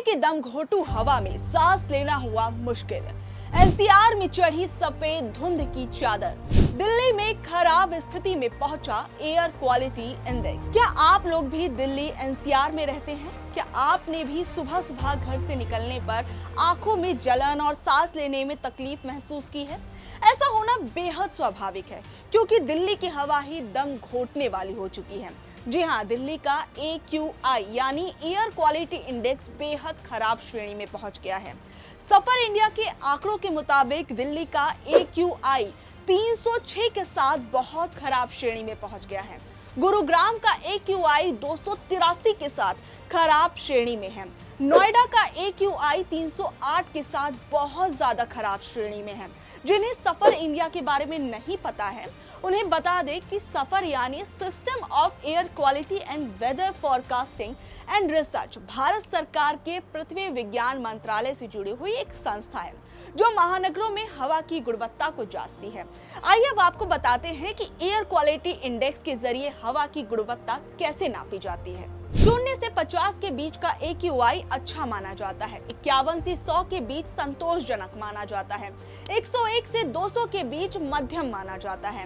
की दम घोटू हवा में सांस लेना हुआ मुश्किल। एनसीआर में चढ़ी सफेद धुंध की चादर। दिल्ली में खराब स्थिति में पहुंचा एयर क्वालिटी इंडेक्स। क्या आप लोग भी दिल्ली एनसीआर में रहते हैं? क्या आपने भी सुबह सुबह घर से निकलने पर आंखों में जलन और सांस लेने में तकलीफ महसूस की है? ऐसा होना बेहद स्वाभाविक है, क्योंकि दिल्ली की हवा ही दम घोटने वाली हो चुकी है। जी हाँ, दिल्ली का AQI यानी एयर क्वालिटी इंडेक्स बेहद खराब श्रेणी में पहुंच गया है। सफर इंडिया के आंकड़ों के मुताबिक दिल्ली का AQI 306 के साथ बहुत खराब श्रेणी में पहुंच गया है। गुरुग्राम का AQI 283 के साथ खराब श्रेणी में है। नोएडा का AQI 308 के साथ बहुत ज्यादा खराब श्रेणी में है। जिन्हें सफर इंडिया के बारे में नहीं पता है, उन्हें बता दें कि सफर यानी system of air quality and weather forecasting and research Bharat सरकार के पृथ्वी विज्ञान मंत्रालय से जुड़ी हुई एक संस्था है, जो महानगरों में हवा की गुणवत्ता को जांचती है। आइए अब आपको बताते हैं कि एयर क्वालिटी इंडेक्स के जरिए हवा की गुणवत्ता कैसे नापी जाती है। 0 से 50 के बीच का AQI अच्छा माना जाता है। 51 से 100 के बीच संतोषजनक माना जाता है। 101 से 200 के बीच मध्यम माना जाता है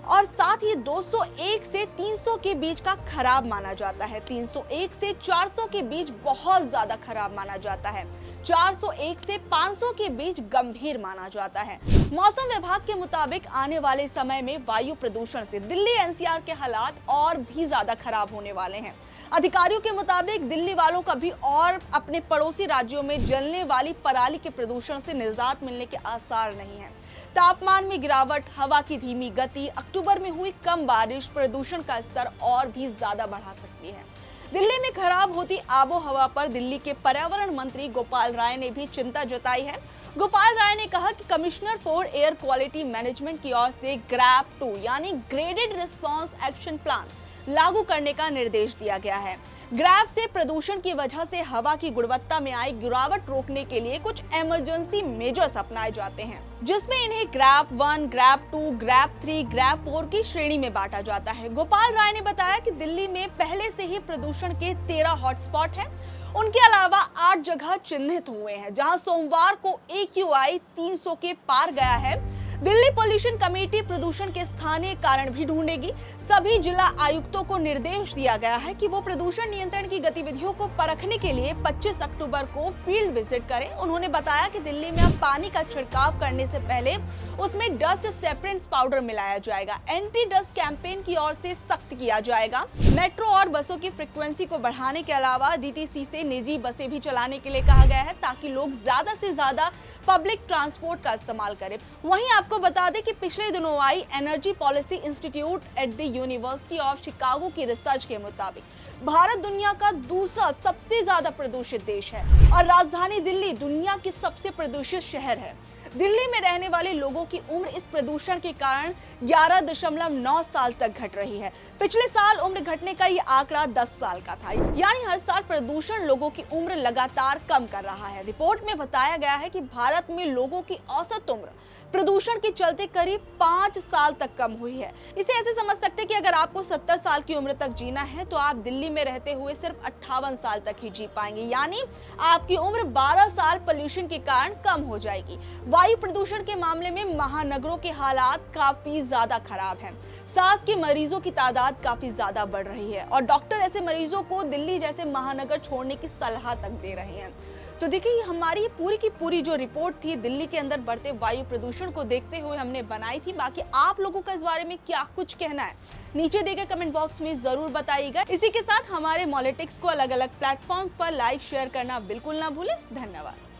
और साथ ही 201 से 300 के बीच का खराब माना जाता है। 301 से 400 के बीच बहुत ज्यादा खराब माना जाता है। 401 से 500 के बीच गंभीर माना जाता है। मौसम विभाग के मुताबिक आने वाले समय में वायु प्रदूषण से दिल्ली NCR के हालात और भी ज्यादा खराब होने वाले हैं। अधिकारियों के मुताबिक दिल्ली वालों का भी और अपने पड़ोसी राज्यों में जलने वाली पराली के प्रदूषण से निजात मिलने के आसार नहीं है। तापमान में गिरावट, हवा की धीमी गति, अक्टूबर में हुई कम बारिश प्रदूषण का स्तर और भी ज्यादा बढ़ा सकती है। दिल्ली में खराब होती आबो हवा पर दिल्ली के पर्यावरण मंत्री गोपाल राय ने भी चिंता जताई है। गोपाल राय ने कहा कि commissioner for air quality management की ओर से ग्रैप 2 यानी ग्रेडेड रिस्पांस एक्शन प्लान लागू करने का निर्देश दिया गया है। ग्रैप से प्रदूषण की वजह से हवा की गुणवत्ता में आई गिरावट रोकने के लिए कुछ इमरजेंसी मेजर्स अपनाए जाते हैं, जिसमें इन्हें ग्रैप 1, ग्रैप 2, ग्रैप 3, ग्रैप 4 की श्रेणी में बांटा जाता है। गोपाल राय ने बताया कि दिल्ली में पहले से ही प्रदूषण के 13 हॉटस्पॉट हैं। उनके अलावा 8 जगह चिन्हित हुए हैं, जहां सोमवार को AQI 300 के पार गया है। दिल्ली पॉल्यूशन कमेटी प्रदूषण के स्थानीय कारण भी ढूंढेगी। सभी जिला आयुक्तों को निर्देश दिया गया है कि वो प्रदूषण नियंत्रण की गतिविधियों को परखने के लिए 25 अक्टूबर को फील्ड विजिट करें। उन्होंने बताया कि दिल्ली में अब पानी का छिड़काव करने से पहले उसमें डस्ट सेपरेंस पाउडर मिलाया जाएगा। एंटी डस्ट कैंपेन की ओर से सख्त किया जाएगा। मेट्रो और बसों की फ्रीक्वेंसी को बढ़ाने के अलावा DTC से निजी बसें भी चलाने के लिए कहा गया है, ताकि लोग ज्यादा से ज्यादा पब्लिक ट्रांसपोर्ट का इस्तेमाल करें। वहीं आपको बता दें कि पिछले दिनों आई energy policy institute at the university of Chicago की रिसर्च के मुताबिक भारत दुनिया का दूसरा सबसे ज्यादा प्रदूषित देश है और राजधानी दिल्ली दुनिया की सबसे प्रदूषित शहर है। दिल्ली में रहने वाले लोगों की उम्र इस प्रदूषण के कारण 11.9 साल तक घट रही है। पिछले साल उम्र घटने का ये आंकड़ा 10 साल का था, यानी हर साल प्रदूषण लोगों की उम्र लगातार कम कर रहा है। रिपोर्ट में बताया गया है कि भारत में लोगों की औसत उम्र प्रदूषण के चलते करीब 5 साल तक कम हुई है। इसे ऐसे समझ सकते हैं कि अगर आपको 70 साल की उम्र तक जीना है, तो आप दिल्ली में रहते हुए सिर्फ 58 साल तक ही जी पाएंगे, यानी आपकी उम्र 12 साल पोल्यूशन के कारण कम हो जाएगी। वायु प्रदूषण के मामले में महानगरों के हालात काफी ज्यादा खराब हैं। सांस के मरीजों की तादाद काफी ज्यादा बढ़ रही है और डॉक्टर ऐसे मरीजों को दिल्ली जैसे महानगर छोड़ने की सलाह तक दे रहे हैं। तो देखिए, हमारी पूरी की पूरी जो रिपोर्ट थी दिल्ली के अंदर बढ़ते वायु प्रदूषण को देखते हुए हमने बनाई थी। बाकी आप लोगों का इस बारे में क्या कुछ कहना है, नीचे दिए गए कमेंट बॉक्स में जरूर बताइएगा। इसी के साथ हमारे मॉलिटिक्स को अलग अलग प्लेटफॉर्म पर लाइक शेयर करना बिल्कुल ना भूलें। धन्यवाद।